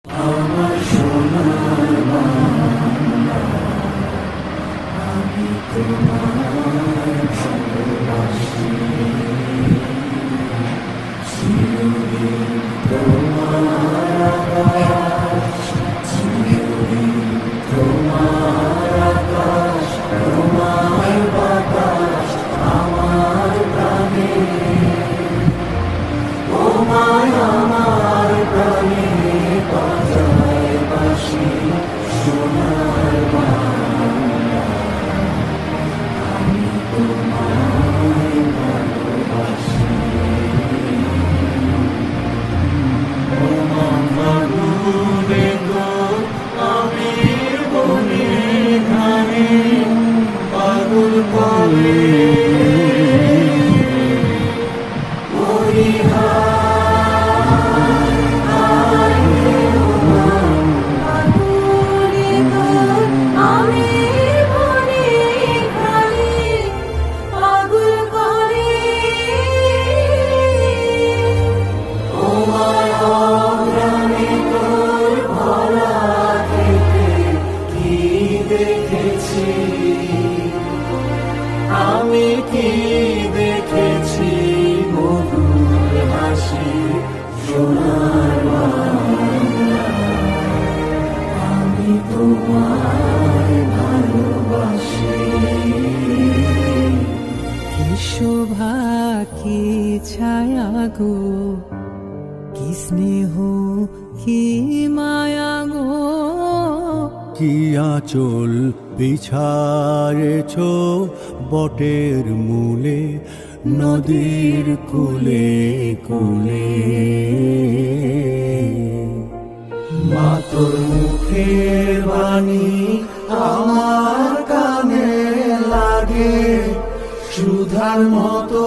আমার সোনার বাংলা, আমি তোমায় ভালোবাসি, চিরদিন তোমার আকাশ, চিরদিন তোমার আকাশ, তোমার বাতাস আমার প্রাণে, তোমায় আমার প্রাণে বাজায় বাঁশি, সোনার বাংলা, আমি তোমায় ভালোবাসি। ও মাগুনে গো আমির বনে ঘানে পাগল করে আমি কি দেখেছি মধুর হাসি, সোনার বাংলা, আমি তোমায় ভালোবাসি। কি শোভা কি ছায়া গো, কি স্নেহ কি মায়া গো, কি আঁচল বিছায়েছ বটের মূলে, নদীর কূলে কূলে। মা তোর মুখের বাণী আমার কানে লাগে সুধার মতো,